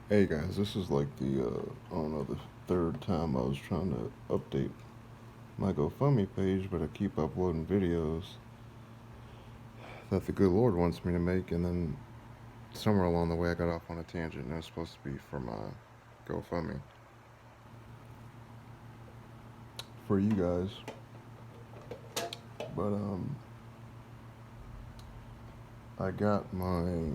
Hey guys, this is like the I don't know, the third time I was trying to update my GoFundMe page, but I keep uploading videos that the good Lord wants me to make, and then somewhere along the way I got off on a tangent, and it was supposed to be for my GoFundMe for you guys, but I got my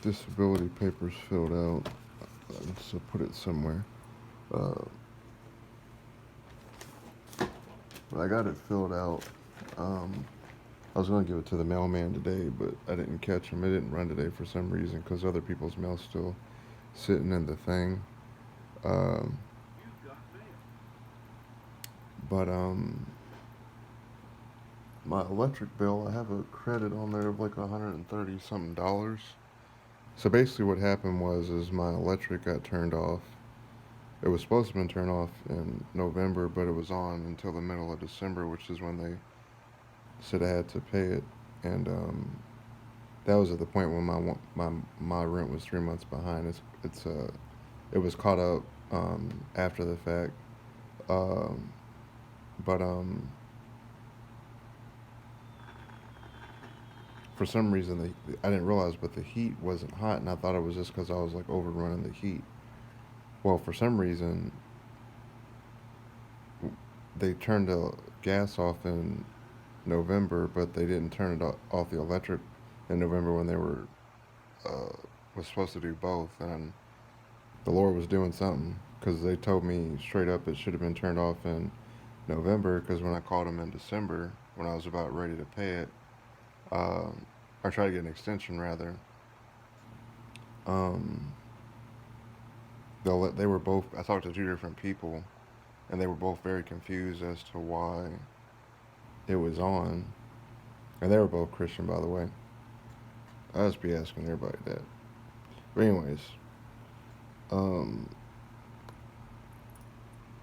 disability papers filled out, so put it somewhere. Uh, but I got it filled out. Um, I was going to give it to the mailman today, but I didn't catch him. It didn't run today for some reason because other people's mail's still sitting in the thing. Um, but my electric bill, I have a credit on there of like 130 something dollars. So basically, what happened was is my electric got turned off. It was supposed to have been turned off in November, but it was on until the middle of December, which is when they said I had to pay it. And that was at the point when my rent was 3 months behind. It was caught up after the fact. Um, but for some reason I didn't realize, but the heat wasn't hot, and I thought it was just because I was like overrunning the heat. Well, for some reason they turned the gas off in November, but they didn't turn it off the electric in November when they were uh, was supposed to do both, and the Lord was doing something because they told me straight up it should have been turned off in November because when I called them in December when I was about ready to pay it, um, or try to get an extension rather, um, they were both. I talked to two different people, and they were both very confused as to why it was on, and they were both Christian, by the way. I just be asking everybody that. But anyways, um,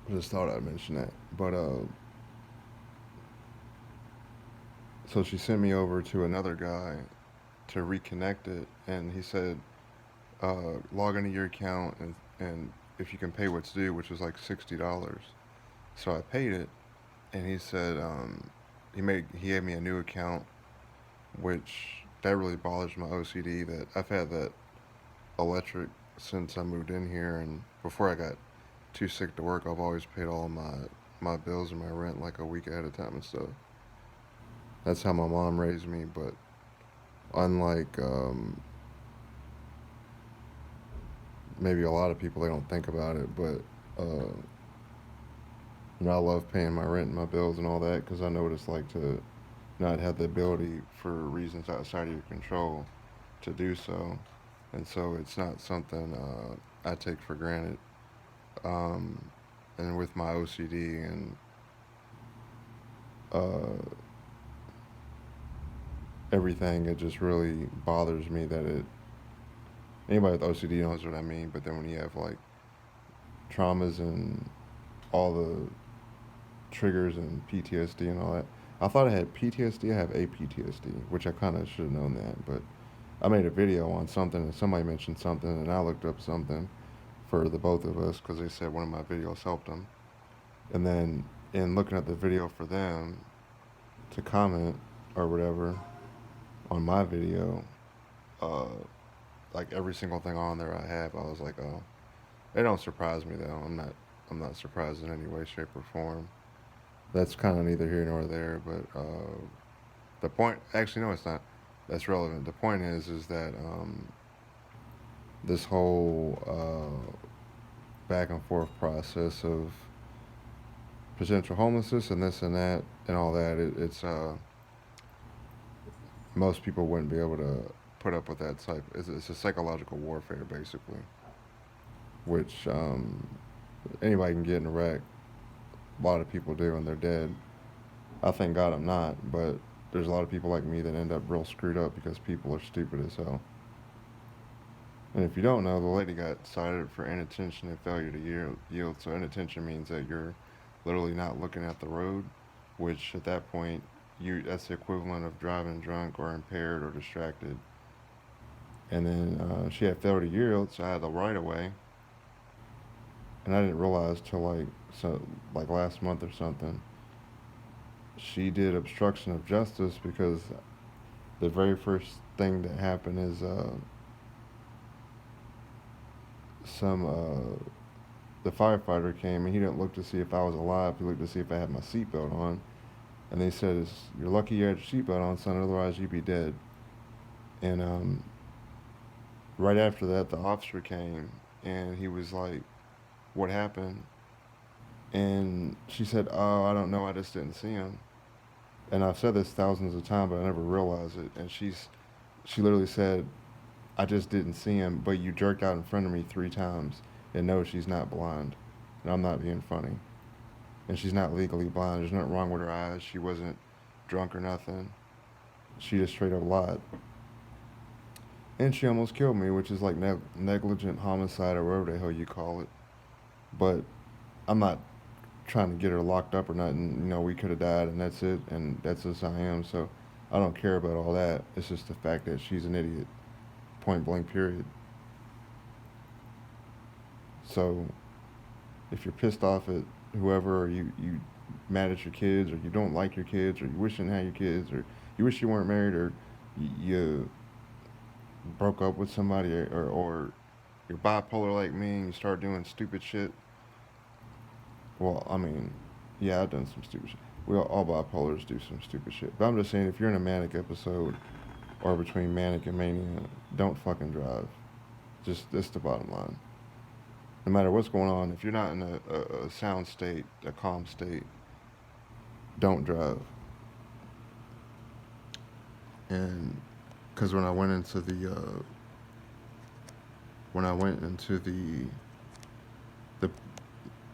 I just thought I'd mention that. But so she sent me over to another guy to reconnect it, and he said log into your account and if you can pay what's due, which was like $60. So I paid it, and he said he gave me a new account, which that really bothers my OCD that I've had that electric since I moved in here, and before I got too sick to work, I've always paid all my bills and my rent like a week ahead of time and stuff. That's how my mom raised me, but unlike maybe a lot of people, they don't think about it, but I love paying my rent and my bills and all that because I know what it's like to not have the ability for reasons outside of your control to do so, and so it's not something I take for granted. Um, and with my OCD and uh, everything, it just really bothers me that it. Anybody with OCD knows what I mean, but then when you have like traumas and all the triggers and PTSD and all that. I thought I had PTSD. I have APTSD, which I kind of should have known that. But I made a video on something, and somebody mentioned something, and I looked up something for the both of us because they said one of my videos helped them. And then in looking at the video for them to comment or whatever on my video, uh, like every single thing on there I have, I was like, oh, it don't surprise me though. I'm not surprised in any way, shape, or form. That's kind of neither here nor there. But the point, actually, no, it's not. That's relevant. The point is that this whole back and forth process of potential homelessness and this and that and all that, it's most people wouldn't be able to put up with that type. It's a psychological warfare basically, which anybody can get in a wreck. A lot of people do, and they're dead. I thank God I'm not, but there's a lot of people like me that end up real screwed up because people are stupid as hell. And if you don't know, the lady got cited for inattention and failure to yield. So inattention means that you're literally not looking at the road, which at that point, that's the equivalent of driving drunk or impaired or distracted. And then she had failed a yield, so I had the right of way. And I didn't realize till like last month or something, she did obstruction of justice because the very first thing that happened is some the firefighter came and he didn't look to see if I was alive. He looked to see if I had my seatbelt on. And they said, "You're lucky you had your seatbelt on, son. Otherwise, you'd be dead." And right after that, the officer came and he was like, "What happened?" And she said, "Oh, I don't know. I just didn't see him." And I've said this thousands of times, but I never realized it. And she literally said, "I just didn't see him, but you jerked out in front of me 3 times." And no, she's not blind. And I'm not being funny. And she's not legally blind. There's nothing wrong with her eyes. She wasn't drunk or nothing. She just straight up lied. And she almost killed me, which is like negligent homicide or whatever the hell you call it. But I'm not trying to get her locked up or nothing. You know, we could have died, and that's it, and that's just how I am. So I don't care about all that. It's just the fact that she's an idiot, point blank, period. So if you're pissed off at whoever, or you mad at your kids, or you don't like your kids, or you wish you didn't have your kids, or you wish you weren't married, or you broke up with somebody, or you're bipolar like me and you start doing stupid shit. Well, I mean, yeah, I've done some stupid shit. We all bipolars do some stupid shit. But I'm just saying, if you're in a manic episode or between manic and mania, don't fucking drive. Just that's the bottom line. No matter what's going on, if you're not in a sound state, a calm state, don't drive. And because when I went into the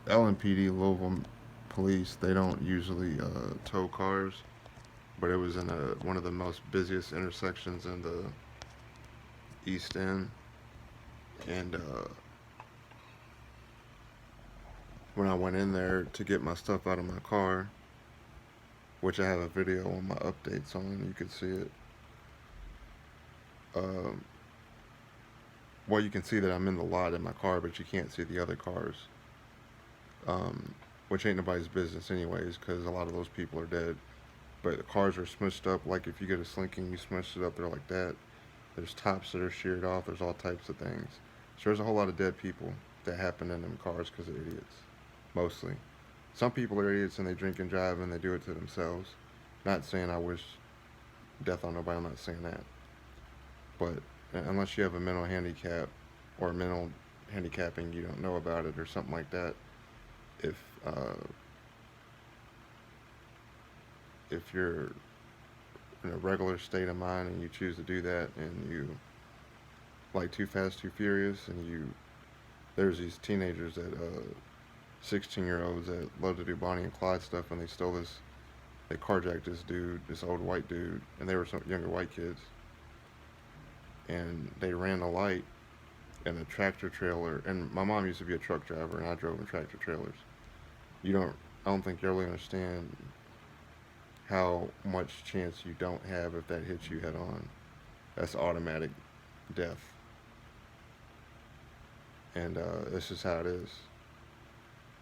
LMPD Louisville police, they don't usually tow cars, but it was in one of the most busiest intersections in the East End, and when I went in there to get my stuff out of my car, which I have a video on my updates on, you can see it. Um, well, you can see that I'm in the lot in my car, but you can't see the other cars, which ain't nobody's business anyways, because a lot of those people are dead. But the cars are smushed up. Like if you get a slinking, you smush it up there like that. There's tops that are sheared off. There's all types of things. So there's a whole lot of dead people that happen in them cars because of idiots, mostly. Some people are idiots and they drink and drive and they do it to themselves. Not saying I wish death on nobody. I'm not saying that. But unless you have a mental handicap or mental handicapping, you don't know about it or something like that. If uh, if you're in a regular state of mind and you choose to do that and you like Too Fast, Too Furious, and there's these teenagers that 16-year-olds that love to do Bonnie and Clyde stuff, and they carjacked this dude, this old white dude, and they were some younger white kids, and they ran a light, and a tractor trailer, and my mom used to be a truck driver, and I drove in tractor trailers. You don't, I don't think you really understand how much chance you don't have if that hits you head on. That's automatic death, and that's just how it is.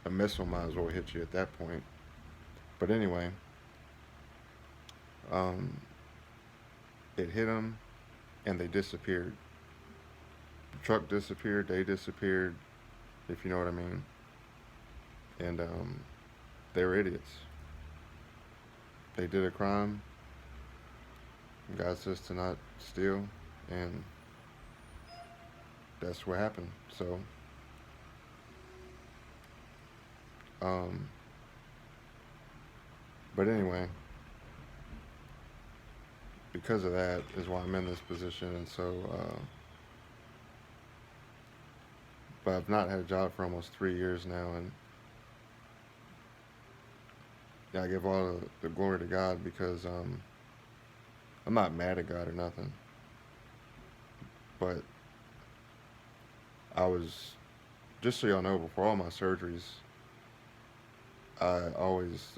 A missile might as well hit you at that point. But anyway, um, it hit them, and they disappeared. The truck disappeared. They disappeared. If you know what I mean. And they were idiots. They did a crime. God says to not steal, and that's what happened. So, um, but anyway, because of that is why I'm in this position, and so, but I've not had a job for almost 3 years now, and yeah, I give all the glory to God because I'm not mad at God or nothing, but I was, just so y'all know, before all my surgeries, I always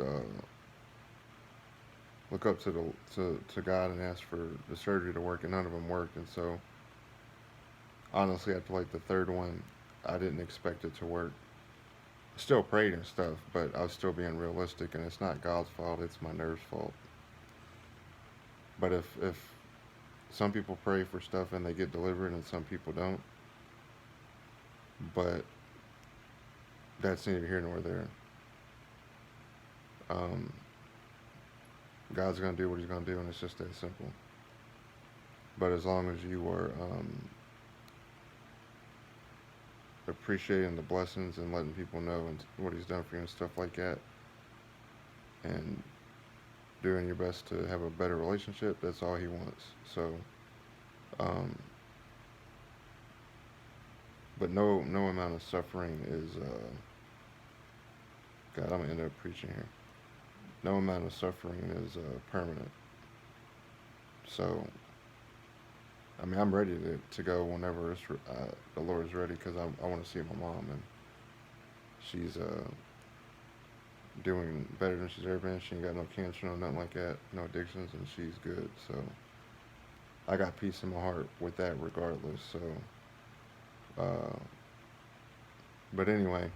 look up to God and ask for the surgery to work, and none of them worked, and so honestly, after like the third one, I didn't expect it to work. Still prayed and stuff, but I was still being realistic, and it's not God's fault; it's my nerves' fault. But if some people pray for stuff and they get delivered, and some people don't, but that's neither here nor there. Um, God's gonna do what He's gonna do, and it's just that simple. But as long as you are appreciating the blessings and letting people know and what He's done for you and stuff like that, and doing your best to have a better relationship, that's all He wants. So, um, but no amount of suffering is God. I'm gonna end up preaching here. No amount of suffering is permanent. So, I mean, I'm ready to go whenever the Lord is ready because I want to see my mom, and she's doing better than she's ever been. She ain't got no cancer, no nothing like that, no addictions, and she's good. So I got peace in my heart with that, regardless. So, uh, but anyway,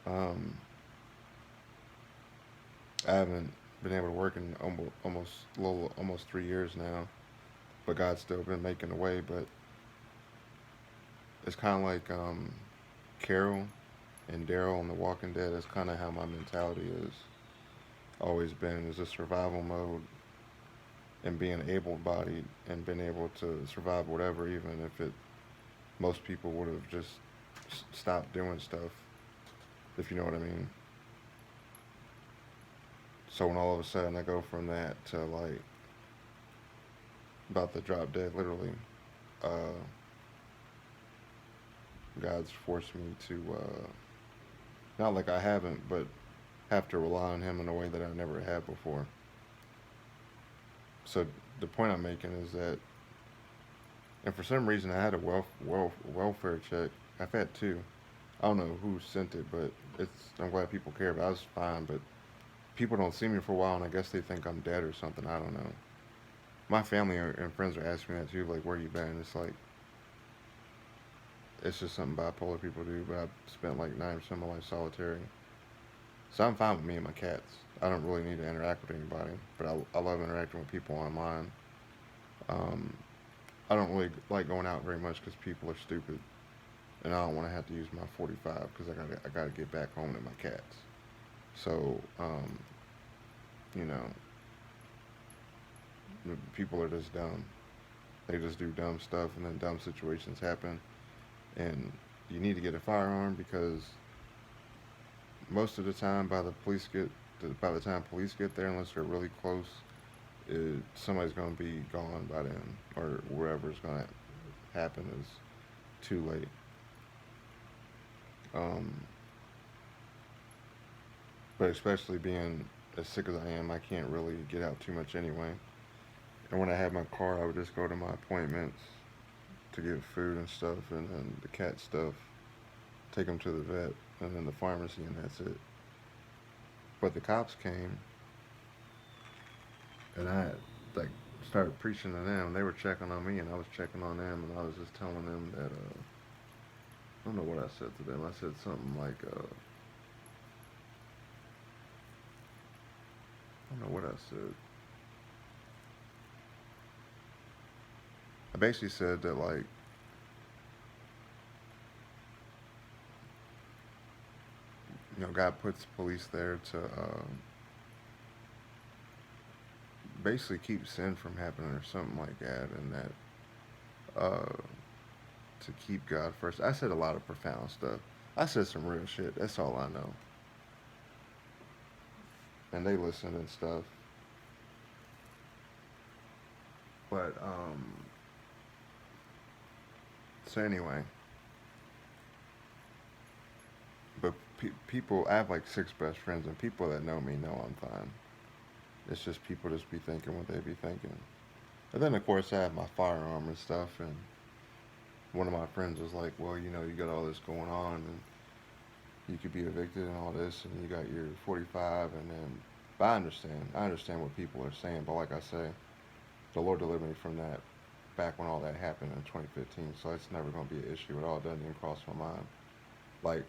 um, I haven't been able to work in almost 3 years now, but God's still been making a way. But it's kind of like Carol and Daryl in The Walking Dead. That's kind of how my mentality is. Always been is a survival mode and being able-bodied and being able to survive whatever, even if it most people would have just stopped doing stuff, if you know what I mean. So when all of a sudden I go from that to like about to drop dead, literally, uh, God's forced me to not like I haven't, but have to rely on Him in a way that I never had before. So the point I'm making is that, and for some reason I had a welfare check. I've had two. I don't know who sent it, but it's. I'm glad people care. But I was fine. But people don't see me for a while, and I guess they think I'm dead or something. I don't know. My family and friends are asking me that too, like, where you been? It's like, it's just something bipolar people do, but I've spent like 9% of my life solitary. So I'm fine with me and my cats. I don't really need to interact with anybody, but I love interacting with people online. Um, I don't really like going out very much because people are stupid, and I don't want to have to use my 45 because I gotta get back home to my cats. So you know, people are just dumb. They just do dumb stuff, and then dumb situations happen, and you need to get a firearm because most of the time, by the time police get there, unless they're really close, somebody's going to be gone by then, or wherever's going to happen is too late. Um, but especially being as sick as I am, I can't really get out too much anyway. And when I had my car, I would just go to my appointments to get food and stuff, and then the cat stuff, take them to the vet, and then the pharmacy, and that's it. But the cops came, and I like started preaching to them. They were checking on me, and I was checking on them, and I was just telling them that I don't know what I said to them. I said something like I don't know what I said. I basically said that like God puts police there to basically keep sin from happening or something like that, and that to keep God first. I said a lot of profound stuff. I said some real shit. That's all I know. And they listened and stuff. But so anyway, but people, I have like six best friends, and people that know me know I'm fine. It's just people just be thinking what they be thinking. And then of course I have my firearm and stuff, and one of my friends was like, well, you got all this going on, and you could be evicted and all this, and you got your 45, and then. But I understand. I understand what people are saying, but like I say, the Lord delivered me from that. back when all that happened in 2015, so it's never going to be an issue at all. It doesn't even cross my mind. Like,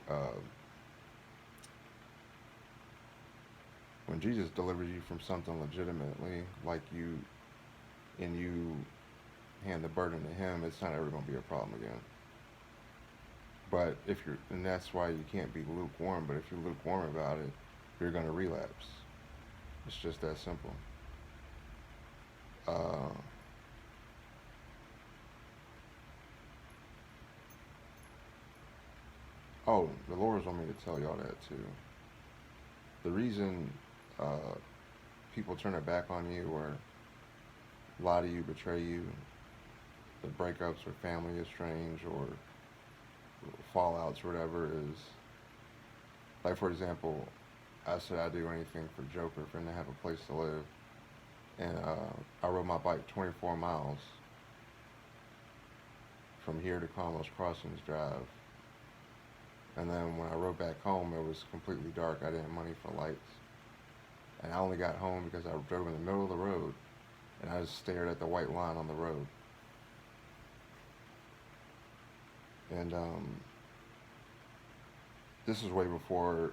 when Jesus delivers you from something legitimately, like you, and you hand the burden to Him, it's not ever going to be a problem again. But if you're, and that's why you can't be lukewarm, but if you're lukewarm about it, you're going to relapse. It's just that simple. Uh, oh, the Lord want me to tell y'all that too. The reason uh, people turn their back on you or lie to you, betray you, the breakups or family estranged or fallouts or whatever is, like for example, I said I'd do anything for Joker for him to have a place to live, and I rode my bike 24 miles from here to Carlos Crossings Drive, and then when I rode back home, it was completely dark. I didn't have money for lights, and I only got home because I drove in the middle of the road, and I just stared at the white line on the road. And this was way before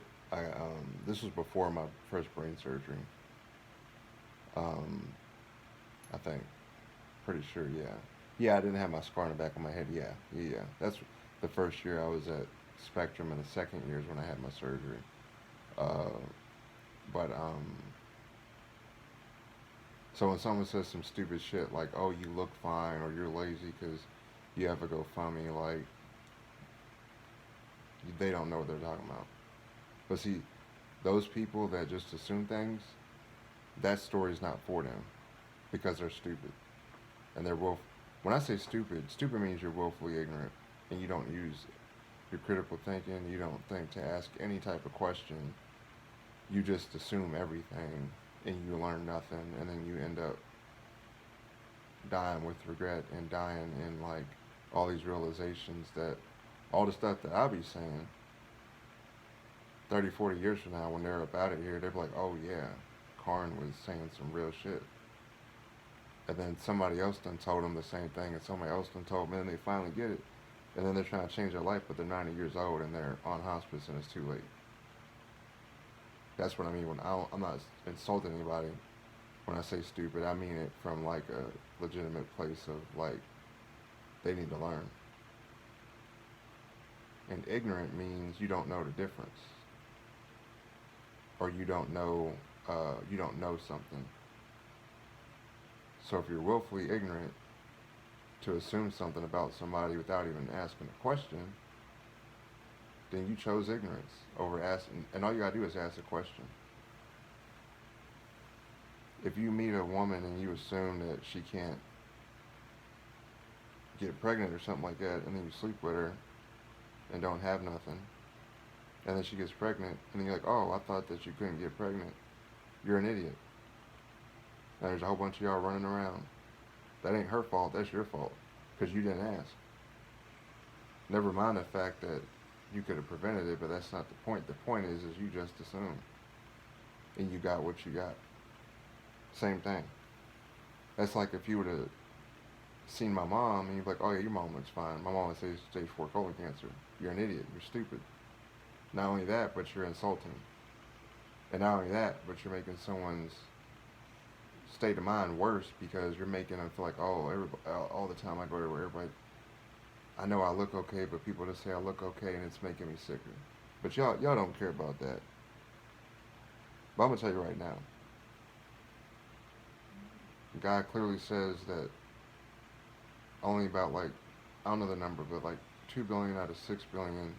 this was before my first brain surgery. Um, I think, pretty sure, yeah. Yeah, I didn't have my scar in the back of my head. Yeah. That's the first year I was at Spectrum, and the second year is when I had my surgery. Uh, but so when someone says some stupid shit like, "Oh, you look fine," or "You're lazy because you have a GoFundMe," like they don't know what they're talking about. But see, those people that just assume things, that story's not for them because they're stupid and they're willful. When I say stupid, stupid means you're willfully ignorant and you don't use your critical thinking. You don't think to ask any type of question. You just assume everything and you learn nothing, and then you end up dying with regret and dying in like all these realizations that all the stuff that I'll be saying 30, 40 years from now when they're up out of here, they'll be like, "Oh yeah, Karn was saying some real shit." And then somebody else done told them the same thing, and somebody else done told them, and then they finally get it. And then they're trying to change their life, but they're 90 years old and they're on hospice and it's too late. That's what I mean when I'm not insulting anybody when I say stupid. I mean it from like a legitimate place of like they need to learn. And ignorant means you don't know the difference, or you don't know something. So if you're willfully ignorant to assume something about somebody without even asking a question, then you chose ignorance over asking. And all you gotta do is ask a question. If you meet a woman and you assume that she can't get pregnant or something like that, and then you sleep with her and don't have nothing, and then she gets pregnant, and then you're like, "Oh, I thought that you couldn't get pregnant," you're an idiot. And there's a whole bunch of y'all running around. That ain't her fault, that's your fault, because you didn't ask. Never mind the fact that you could have prevented it, but that's not the point. The point is you just assumed, and you got what you got. Same thing. That's like if you would have seen my mom, and you'd be like, "Oh yeah, your mom looks fine. My mom has stage 4 colon cancer." You're an idiot. You're stupid. Not only that, but you're insulting. And not only that, but you're making someone's state of mind worse because you're making them feel like, "Oh, everybody, all the time I go to where everybody, I know I look okay, but people just say I look okay, and it's making me sicker." But y'all don't care about that. But I'm gonna tell you right now, God clearly says that only about like, I don't know the number, but like 2 billion out of 6 billion,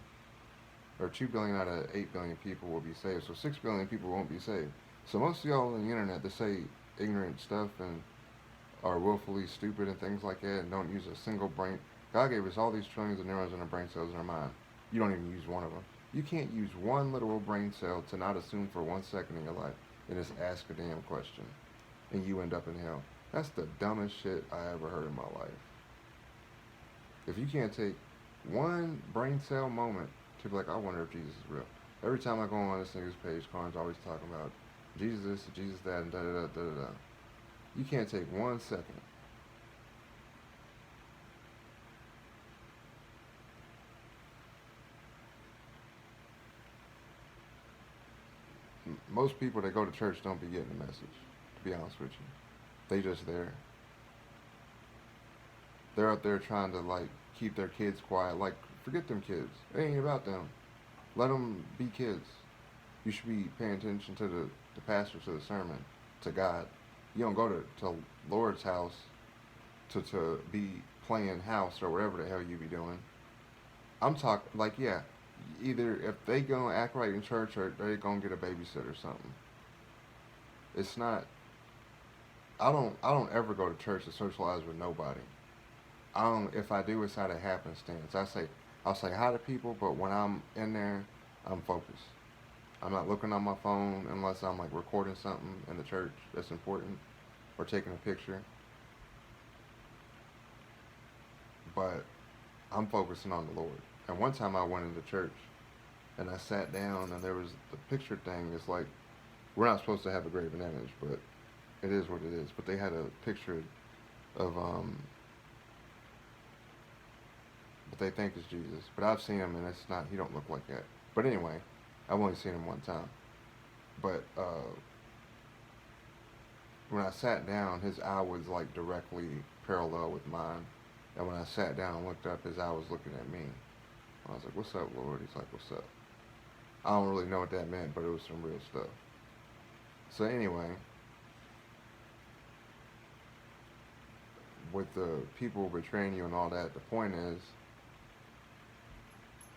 or 2 billion out of 8 billion people will be saved. So 6 billion people won't be saved. So most of y'all on the internet that say ignorant stuff and are willfully stupid and things like that and don't use a single brain. God gave us all these trillions of neurons in our brain cells in our mind. You don't even use one of them. You can't use one literal brain cell to not assume for 1 second in your life and just ask a damn question, and you end up in hell. That's the dumbest shit I ever heard in my life. If you can't take one brain cell moment to be like, "I wonder if Jesus is real." Every time I go on this nigga's page, Karn's always talking about Jesus this, Jesus that, and da da da da da. You can't take 1 second most people that go to church don't be getting the message. To be honest with you, they just there. They're out there trying to like keep their kids quiet. Like forget them kids. It ain't about them. Let them be kids. You should be paying attention to the pastor, to the sermon, to God. You don't go to Lord's house to be playing house or whatever the hell you be doing. I'm talking like yeah, either if they gonna act right in church or they gonna get a babysitter or something. It's not. I don't ever go to church to socialize with nobody. I don't. If I do, it's out of happenstance. I'll say hi to people, but when I'm in there, I'm focused. I'm not looking on my phone unless I'm like recording something in the church that's important or taking a picture. But I'm focusing on the Lord. And one time I went into church and I sat down and there was the picture thing. It's like we're not supposed to have a graven image, but it is what it is. But they had a picture of what they think is Jesus. But I've seen him and it's not. He don't look like that. But anyway, I've only seen him one time. But when I sat down, his eye was like directly parallel with mine. And when I sat down and looked up, his eye was looking at me. I was like, "What's up, Lord?" He's like, "What's up?" I don't really know what that meant, but it was some real stuff. So anyway, with the people betraying you and all that, the point is,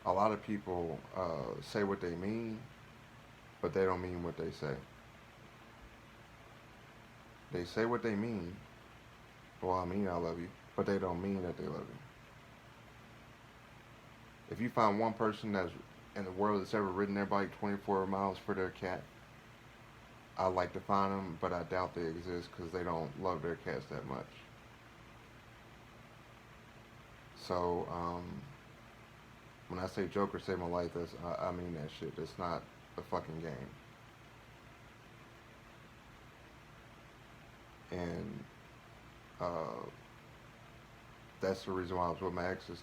a lot of people say what they mean, but they don't mean what they say. They say what they mean. Well, I mean I love you, but they don't mean that they love you. If you find one person that's in the world that's ever ridden their bike 24 miles for their cat, I like to find them, but I doubt they exist because they don't love their cats that much. So, when I say Joker saved my life, I mean that shit. It's not a fucking game. And uh, that's the reason why I was with my exes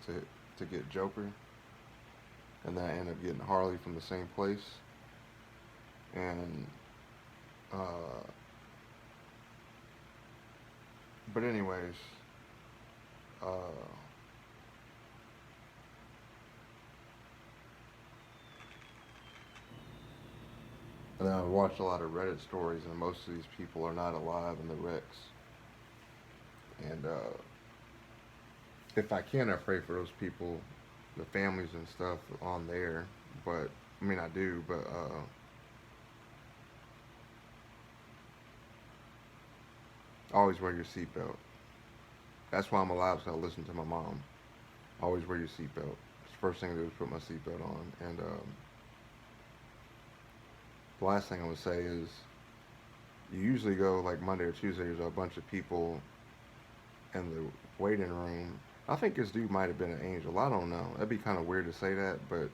to get Joker, and then I ended up getting Harley from the same place. And uh, but anyways, uh, and then I watched a lot of Reddit stories, and most of these people are not alive in the wrecks. And if I can, I pray for those people, the families and stuff on there. But I mean, I do. But always wear your seatbelt. That's why I'm alive. So I listen to my mom. Always wear your seatbelt. The first thing I do is put my seatbelt on. And the last thing I would say is, you usually go like Monday or Tuesday. There's a bunch of people in the waiting room. I think this dude might have been an angel. I don't know. That'd be kind of weird to say that, but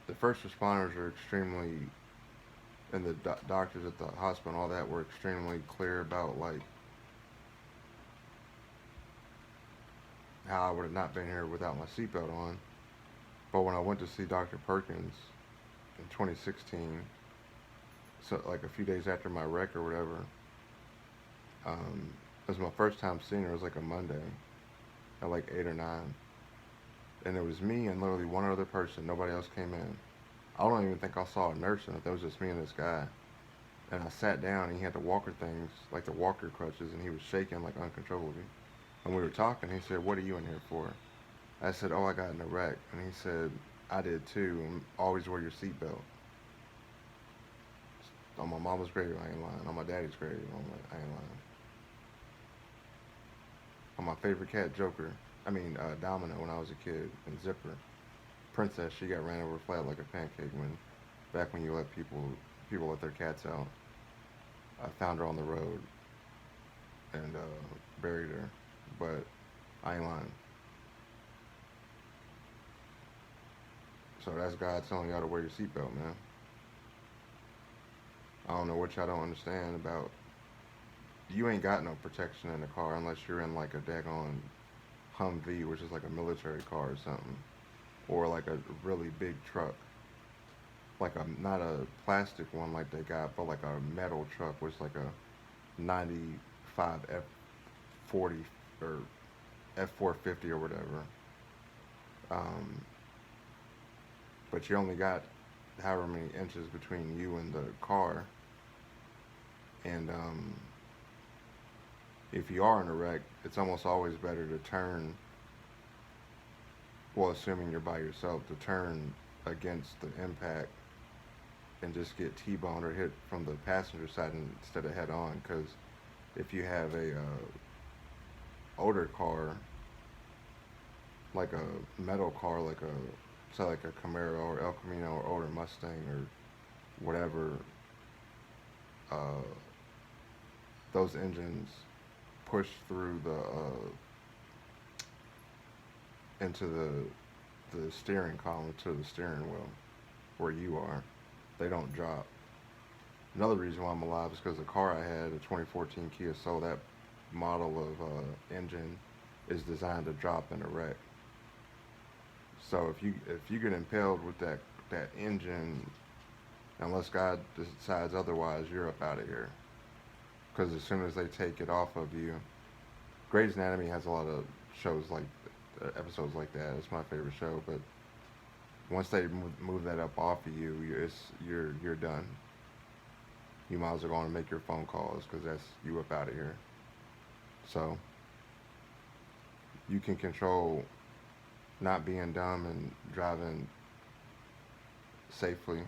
the first responders are extremely, and the doctors at the hospital and all that were extremely clear about like how I would have not been here without my seatbelt on. But when I went to see Dr. Perkins in 2016, so like a few days after my wreck or whatever, it was my first time seeing her. It was like a Monday at like 8 or 9, and it was me and literally one other person. Nobody else came in. I don't even think I saw a nurse in it. That was just me and this guy. And I sat down, and he had the walker things, like the walker crutches, and he was shaking like uncontrollably. And we were talking. He said, "What are you in here for?" I said, "Oh, I got in a wreck." And he said, "I did too. And always wear your seatbelt." On my mama's grave, I ain't lying. On my daddy's grave, I ain't lying. On my favorite cat, Joker. Domino, when I was a kid, and Zipper. Princess, she got ran over flat like a pancake back when you let people let their cats out. I found her on the road and buried her, but I ain't lying. So that's God telling y'all to wear your seatbelt, man. I don't know what y'all don't understand about. You ain't got no protection in the car unless you're in like a daggone Humvee, which is like a military car or something. or like a really big truck, like a not a plastic one like they got, but like a metal truck, which like a 95 F40 or F450 or whatever. Um, but you only got however many inches between you and the car, and if you are in a wreck, it's almost always better to turn, well, assuming you're by yourself, to turn against the impact and just get T-boned or hit from the passenger side instead of head on. Because if you have a older car, like a metal car, like a, say like a Camaro or El Camino or older Mustang or whatever, uh, those engines push through the into the steering column to the steering wheel where you are. They don't drop. Another reason why I'm alive is because the car I had, a 2014 Kia Soul, that model of engine is designed to drop in a wreck. So if you get impaled with that engine, unless God decides otherwise, you're up out of here. Because as soon as they take it off of you, Grey's Anatomy has a lot of shows like episodes like that. It's my favorite show. But once they move that up off of you, you're done. You might as well go on and make your phone calls because that's you up out of here. So you can control not being dumb and driving safely.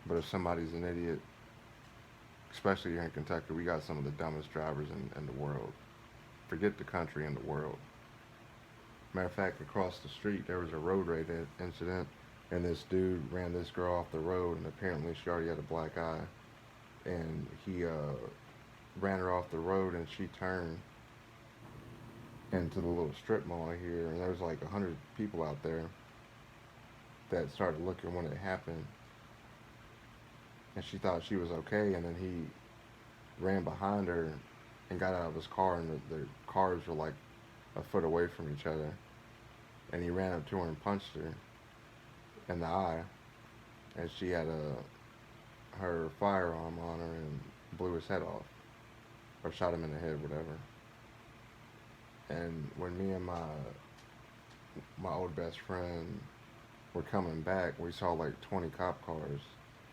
But if somebody's an idiot, especially here in Kentucky, we got some of the dumbest drivers in the world. Forget the country and the world. Matter of fact, across the street there was a road rage incident, and this dude ran this girl off the road, and apparently she already had a black eye, and he ran her off the road, and she turned into the little strip mall here, and there was like 100 people out there that started looking when it happened, and she thought she was okay, and then he ran behind her and got out of his car, and the cars were like a foot away from each other, and he ran up to her and punched her in the eye, and she had her firearm on her and blew his head off, or shot him in the head, whatever. And when me and my old best friend were coming back, we saw like 20 cop cars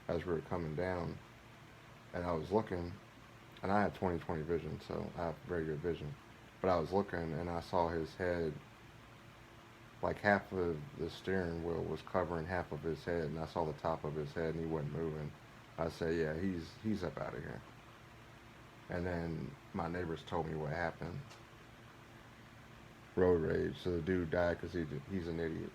as we were coming down, and I was looking, and I had 20/20 vision, so I have very good vision. But I was looking, and I saw his head, like half of the steering wheel was covering half of his head, and I saw the top of his head, and he wasn't moving. I said, yeah, he's up out of here. And then my neighbors told me what happened. Road rage. So the dude died because he's an idiot.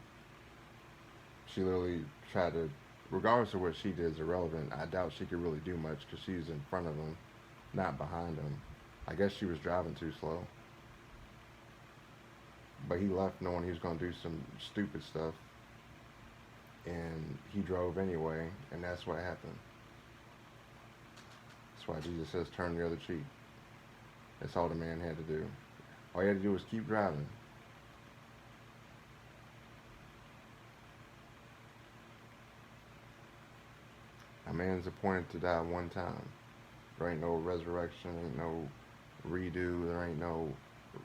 She literally tried to, regardless of what she did is irrelevant. I doubt she could really do much because she was in front of him, not behind him. I guess she was driving too slow. But he left knowing he was going to do some stupid stuff. And he drove anyway, and that's what happened. That's why Jesus says, turn the other cheek. That's all the man had to do. All he had to do was keep driving. A man's appointed to die one time. There ain't no resurrection, ain't no redo, there ain't no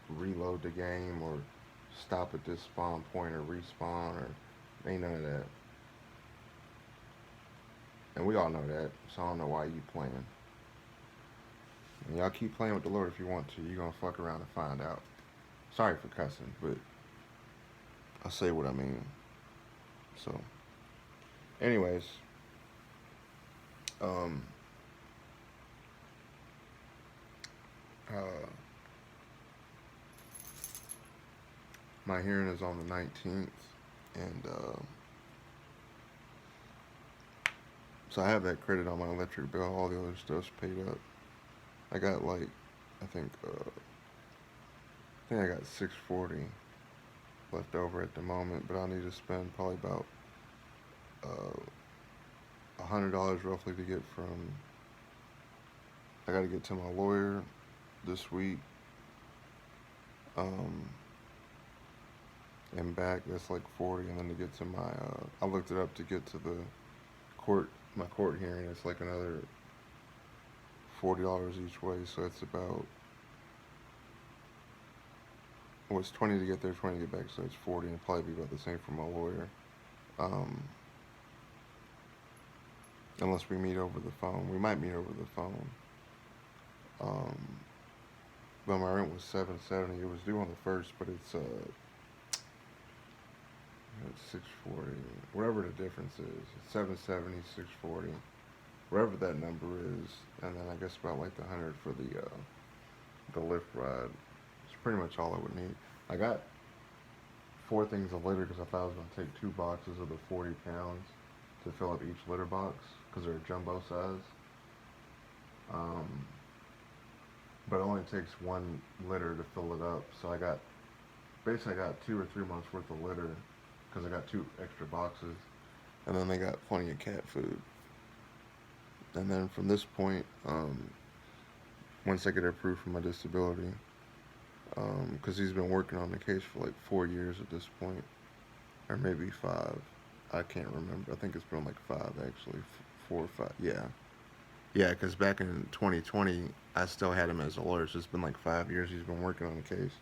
reload the game or stop at this spawn point or respawn, or ain't none of that. And we all know that, so I don't know why you playing. And y'all keep playing with the Lord if you want to. You're gonna fuck around and find out. Sorry for cussing, but I say what I mean. So, anyways, um, uh, my hearing is on the 19th, and so I have that credit on my electric bill. All the other stuff's paid up. I got like, I think I got $640 left over at the moment, but I'll need to spend probably about $100 roughly to get from. I got to get to my lawyer this week, and back, that's like 40, and then to get to my, I looked it up to get to the court, my court hearing, it's like another $40 each way, so it's about, well, it's 20 to get there, 20 to get back, so it's 40, and it'll probably be about the same for my lawyer. Um, Unless we meet over the phone. We might meet over the phone. Um, but my rent was 770. It was due on the first, but it's 640. Whatever the difference is, it's 770, 640, whatever that number is, and then I guess about like the 100 for the lift ride. It's pretty much all I would need. I got 4 things of litter because I thought I was going to take 2 boxes of the 40 pounds to fill up each litter box because they're jumbo size. Um, but it only takes 1 litter to fill it up. So I got 2 or 3 months worth of litter because I got 2 extra boxes, and then they got plenty of cat food. And then from this point, once I get approved for my disability, because he's been working on the case for like 4 years at this point, or maybe 5. I can't remember. I think it's been like 5 actually, 4 or 5. Yeah, yeah. Because back in 2020, I still had him as a lawyer. So it's been like 5 years he's been working on the case.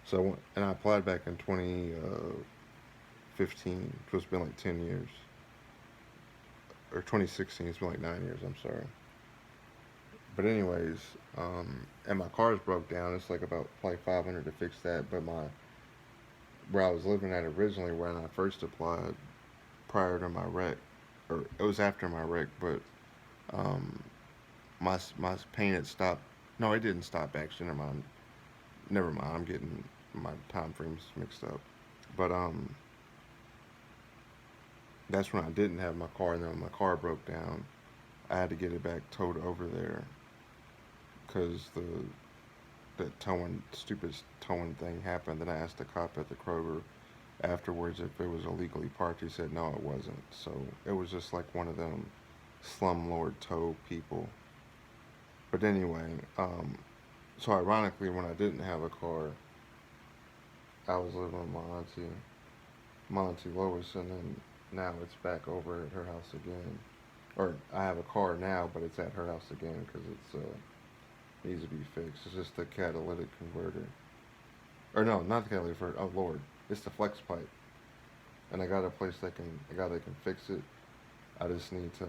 So and I applied back in 2015. So it's been like 10 years. Or 2016. It's been like 9 years. I'm sorry. But anyways, and my car's broke down. It's like about like 500 to fix that. But where I was living at originally, when I first applied, prior to my wreck, or it was after my wreck, but um, my pain had stopped. No, it didn't stop actually. Never mind. Never mind. I'm getting my time frames mixed up. But that's when I didn't have my car, and then when my car broke down, I had to get it back towed over there because the towing stupid towing thing happened. Then I asked the cop at the Kroger afterwards if it was illegally parked. He said no, it wasn't. So it was just like one of them slumlord tow people. But anyway, so ironically, when I didn't have a car, I was living with my auntie Lois, and then now it's back over at her house again. Or I have a car now, but it's at her house again because it needs to be fixed. It's just the catalytic converter. Or no, not the catalytic converter. Oh Lord, it's the flex pipe. And I got a guy that can fix it. I just need to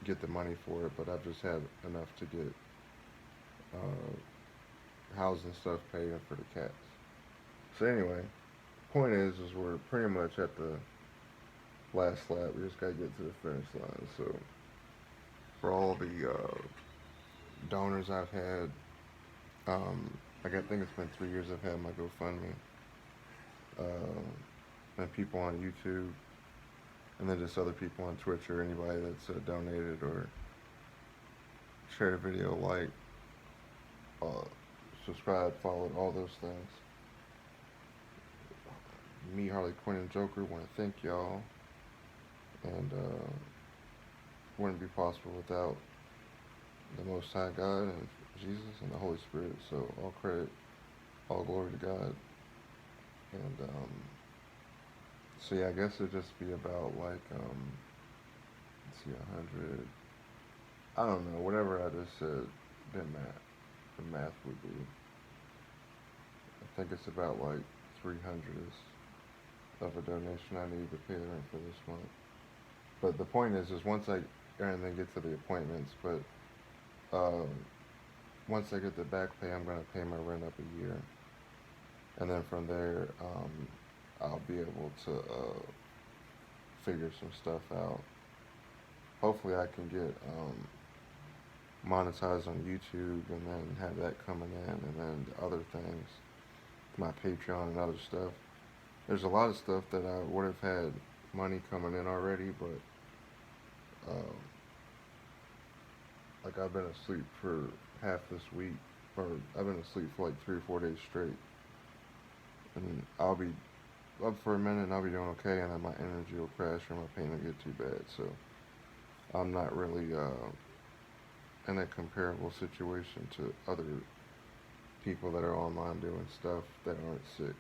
get the money for it, but I just have enough to get housing stuff paid for the cats. So anyway, point is we're pretty much at the last lap. We just gotta get to the finish line. So for all the donors I've had, I think it's been 3 years I've had my GoFundMe, and people on YouTube, and then just other people on Twitch or anybody that's donated or shared a video, like, subscribed, followed, all those things. Me, Harley Quinn, and Joker want to thank y'all, and wouldn't be possible without the Most High God and Jesus and the Holy Spirit. So all credit, all glory to God. And so yeah, I guess it'd just be about like let's see, 100. I don't know, whatever I just said. The math would be. I think it's about like 300 of a donation I need to pay the rent for this month. But the point is once I and then get to the appointments, but once I get the back pay, I'm going to pay my rent up a year, and then from there, I'll be able to figure some stuff out. Hopefully, I can get monetized on YouTube, and then have that coming in, and then other things, my Patreon and other stuff. There's a lot of stuff that I would have had money coming in already, but like I've been asleep for half this week, or I've been asleep for like 3 or 4 days straight, and I'll be up for a minute and I'll be doing okay, and then my energy will crash or my pain will get too bad. So I'm not really in a comparable situation to other people that are online doing stuff that aren't sick.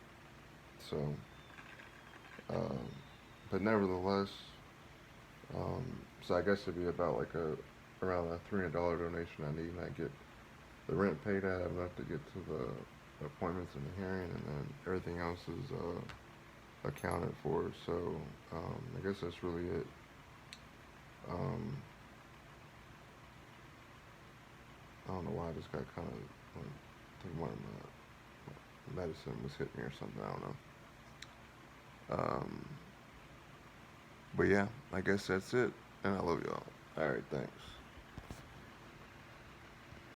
So Um, but nevertheless, so I guess it'd be about like around a $300 donation I need, and I get the rent paid. I have enough to get to the appointments and the hearing, and then everything else is accounted for. So I guess that's really it. Um, I don't know why I just got kind of like, I think one of my medicine was hitting me or something. I don't know. Um, but yeah, I guess that's it. And I love y'all. All right, thanks.